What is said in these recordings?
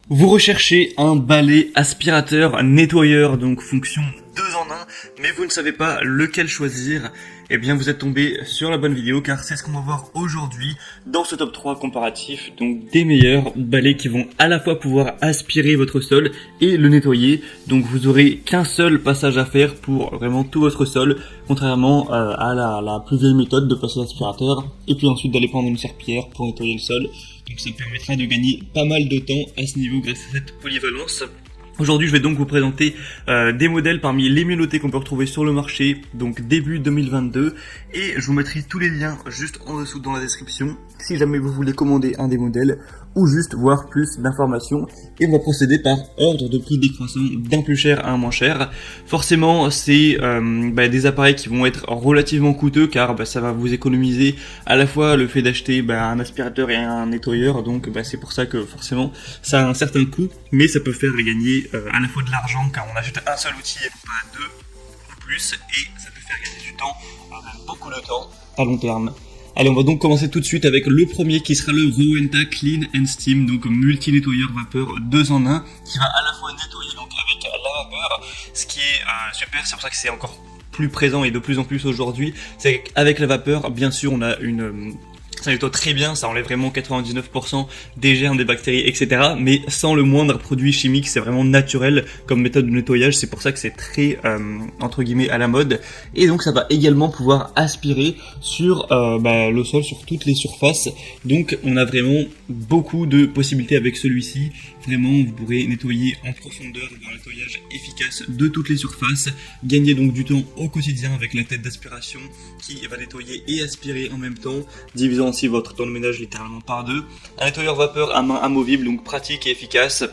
Vous recherchez un balai aspirateur nettoyeur, donc fonction 2 en 1, mais vous ne savez pas lequel choisir. Eh bien vous êtes tombé sur la bonne vidéo, car c'est ce qu'on va voir aujourd'hui dans ce top 3 comparatif, donc des meilleurs balais qui vont à la fois pouvoir aspirer votre sol et le nettoyer. Donc vous aurez qu'un seul passage à faire pour vraiment tout votre sol, contrairement à la plus vieille méthode de passer l'aspirateur et puis ensuite d'aller prendre une serpillière pour nettoyer le sol. Donc ça permettra de gagner pas mal de temps à ce niveau grâce à cette polyvalence. Aujourd'hui, je vais donc vous présenter des modèles parmi les mieux notés qu'on peut retrouver sur le marché, donc début 2022. Et je vous mettrai tous les liens juste en dessous dans la description, si jamais vous voulez commander un des modèles ou juste voir plus d'informations. Et on va procéder par ordre de prix décroissant d'un plus cher à un moins cher. Forcément, c'est des appareils qui vont être relativement coûteux, car ça va vous économiser à la fois le fait d'acheter un aspirateur et un nettoyeur. Donc c'est pour ça que forcément ça a un certain coût, mais ça peut faire gagner à la fois de l'argent, car on achète un seul outil et pas deux ou plus, et ça peut faire gagner du temps, beaucoup de temps à long terme. Allez, on va donc commencer tout de suite avec le premier qui sera le Rowenta Clean and Steam, donc multi-nettoyeur vapeur 2 en 1, qui va à la fois nettoyer donc avec la vapeur, ce qui est super, c'est pour ça que c'est encore plus présent et de plus en plus aujourd'hui. C'est qu'avec la vapeur, bien sûr, on a ça nettoie très bien, ça enlève vraiment 99% des germes, des bactéries, etc. Mais sans le moindre produit chimique, c'est vraiment naturel comme méthode de nettoyage. C'est pour ça que c'est très, entre guillemets, à la mode. Et donc ça va également pouvoir aspirer sur le sol, sur toutes les surfaces. Donc on a vraiment beaucoup de possibilités avec celui-ci. Vraiment, vous pourrez nettoyer en profondeur, avoir un nettoyage efficace de toutes les surfaces. Gagner donc du temps au quotidien avec la tête d'aspiration qui va nettoyer et aspirer en même temps, divisant ainsi votre temps de ménage littéralement par deux. Un nettoyeur vapeur à main amovible, donc pratique et efficace,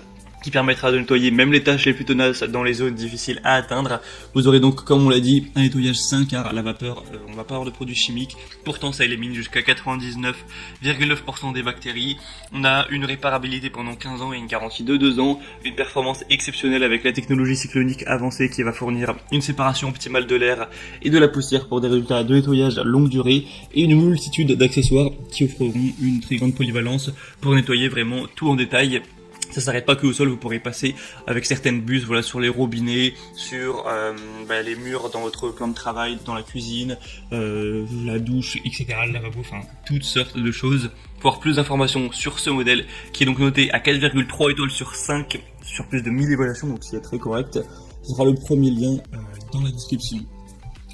qui permettra de nettoyer même les tâches les plus tenaces dans les zones difficiles à atteindre. Vous aurez donc, comme on l'a dit, un nettoyage sain, car la vapeur, on va pas avoir de produits chimiques. Pourtant, ça élimine jusqu'à 99,9% des bactéries. On a une réparabilité pendant 15 ans et une garantie de 2 ans. Une performance exceptionnelle avec la technologie cyclonique avancée qui va fournir une séparation optimale de l'air et de la poussière pour des résultats de nettoyage à longue durée. Et une multitude d'accessoires qui offreront une très grande polyvalence pour nettoyer vraiment tout en détail. Ça s'arrête pas que au sol, vous pourrez passer avec certaines buses, sur les robinets, sur les murs dans votre plan de travail, dans la cuisine, la douche, etc., le lavabo, enfin toutes sortes de choses. Pour avoir plus d'informations sur ce modèle, qui est donc noté à 4,3 étoiles sur 5, sur plus de 1000 évaluations, donc c'est très correct. Ce sera le premier lien dans la description.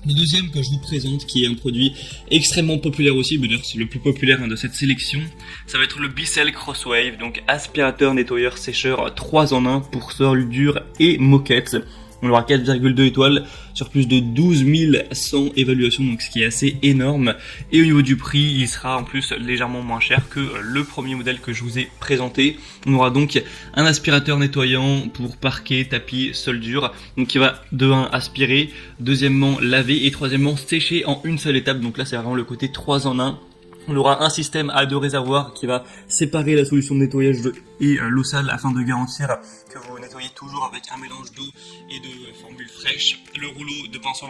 Le deuxième que je vous présente, qui est un produit extrêmement populaire aussi, d'ailleurs c'est le plus populaire de cette sélection, ça va être le Bissell Crosswave, donc aspirateur, nettoyeur, sécheur 3 en 1 pour sol dur et moquette. On aura 4,2 étoiles sur plus de 12 100 évaluations, donc ce qui est assez énorme. Et au niveau du prix, il sera en plus légèrement moins cher que le premier modèle que je vous ai présenté. On aura donc un aspirateur nettoyant pour parquet, tapis, sol dur, donc qui va de 1 aspirer, deuxièmement laver et troisièmement sécher en une seule étape. Donc là c'est vraiment le côté 3 en 1. On aura un système à 2 réservoirs qui va séparer la solution de nettoyage et l'eau sale afin de garantir que vous nettoyez toujours avec un mélange d'eau et de formule fraîche. Le rouleau de pinceau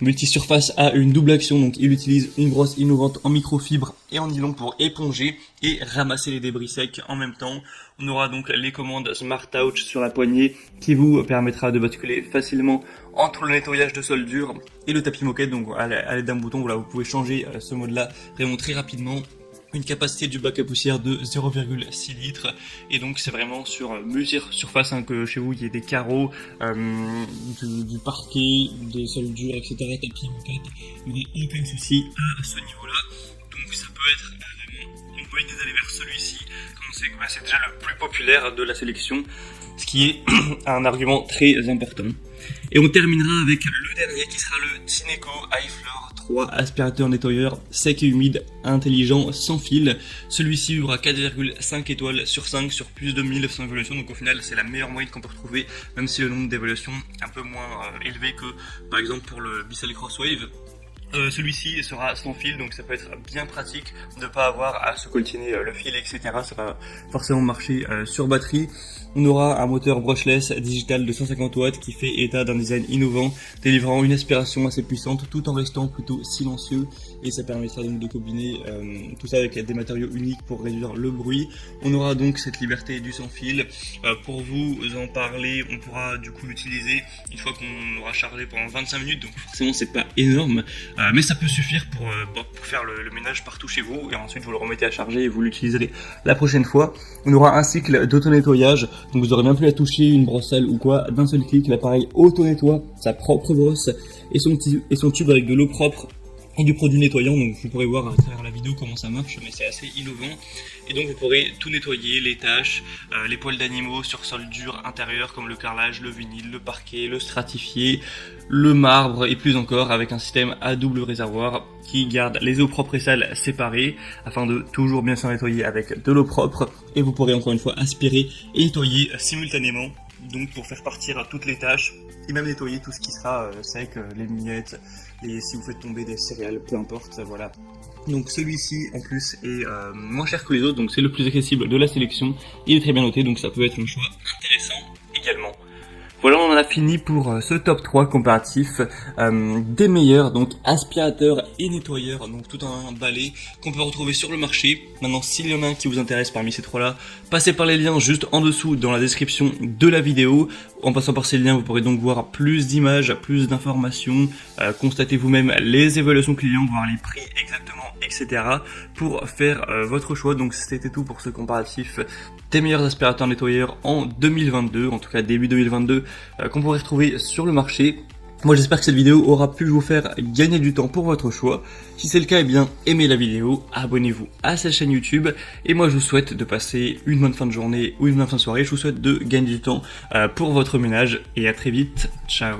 multisurface a une double action, donc il utilise une brosse innovante en microfibre et en nylon pour éponger et ramasser les débris secs en même temps. On aura donc les commandes Smart Touch sur la poignée qui vous permettra de basculer facilement entre le nettoyage de sol dur et le tapis moquette. Donc à l'aide d'un bouton, vous pouvez changer ce mode-là vraiment très rapidement. Une capacité du bac à poussière de 0,6 litres, et donc c'est vraiment sur multi-surface, que chez vous il y ait des carreaux, du parquet, des sols durs, etc., tapis, moquette, il n'y a aucun souci à ce niveau-là. Donc ça peut être vraiment une bonne idée d'aller vers celui-ci, comme on sait que c'est déjà le plus populaire de la sélection, ce qui est un argument très important. Et on terminera avec le dernier qui sera le Tineco iFloor 3 aspirateur nettoyeur sec et humide, intelligent, sans fil. Celui-ci aura 4,5 étoiles sur 5 sur plus de 1900 évaluations, donc au final c'est la meilleure moyenne qu'on peut retrouver, même si le nombre d'évaluations est un peu moins élevé que par exemple pour le Bissell Crosswave. Celui-ci sera sans fil, donc ça peut être bien pratique de pas avoir à se coltiner le fil, etc. Ça va forcément marcher sur batterie. On aura un moteur brushless digital de 150 watts qui fait état d'un design innovant, délivrant une aspiration assez puissante tout en restant plutôt silencieux, et ça permettra donc de combiner tout ça avec des matériaux uniques pour réduire le bruit. On aura donc cette liberté du sans fil. Pour vous en parler, on pourra du coup l'utiliser une fois qu'on aura chargé pendant 25 minutes, donc forcément c'est pas énorme, mais ça peut suffire pour faire le ménage partout chez vous, et ensuite vous le remettez à charger et vous l'utiliserez la prochaine fois. On aura un cycle d'auto-nettoyage, donc vous aurez même plus à toucher une brosse sale ou quoi, d'un seul clic, l'appareil auto-nettoie sa propre brosse et son tube avec de l'eau propre et du produit nettoyant. Donc vous pourrez voir à travers la vidéo comment ça marche, mais c'est assez innovant. Et donc vous pourrez tout nettoyer, les taches, les poils d'animaux sur sol dur intérieur comme le carrelage, le vinyle, le parquet, le stratifié, le marbre et plus encore, avec un système à double réservoir qui garde les eaux propres et sales séparées afin de toujours bien se nettoyer avec de l'eau propre. Et vous pourrez encore une fois aspirer et nettoyer simultanément, donc pour faire partir toutes les tâches et même nettoyer tout ce qui sera sec, les miettes, si vous faites tomber des céréales, peu importe, voilà. Donc celui-ci en plus est moins cher que les autres, donc c'est le plus accessible de la sélection. Il est très bien noté, donc ça peut être un choix intéressant également. Voilà, on en a fini pour ce top 3 comparatif des meilleurs, donc aspirateurs et nettoyeurs, donc tout un balai qu'on peut retrouver sur le marché. Maintenant, s'il y en a un qui vous intéresse parmi ces trois-là, passez par les liens juste en dessous dans la description de la vidéo. En passant par ces liens, vous pourrez donc voir plus d'images, plus d'informations, constater vous-même les évaluations clients, voir les prix exactement, etc. pour faire votre choix. Donc c'était tout pour ce comparatif des meilleurs aspirateurs nettoyeurs en 2022, en tout cas début 2022, qu'on pourrait retrouver sur le marché. Moi j'espère que cette vidéo aura pu vous faire gagner du temps pour votre choix. Si c'est le cas, eh bien aimez la vidéo, abonnez-vous à cette chaîne YouTube, et moi je vous souhaite de passer une bonne fin de journée ou une bonne fin de soirée. Je vous souhaite de gagner du temps pour votre ménage, et à très vite, ciao.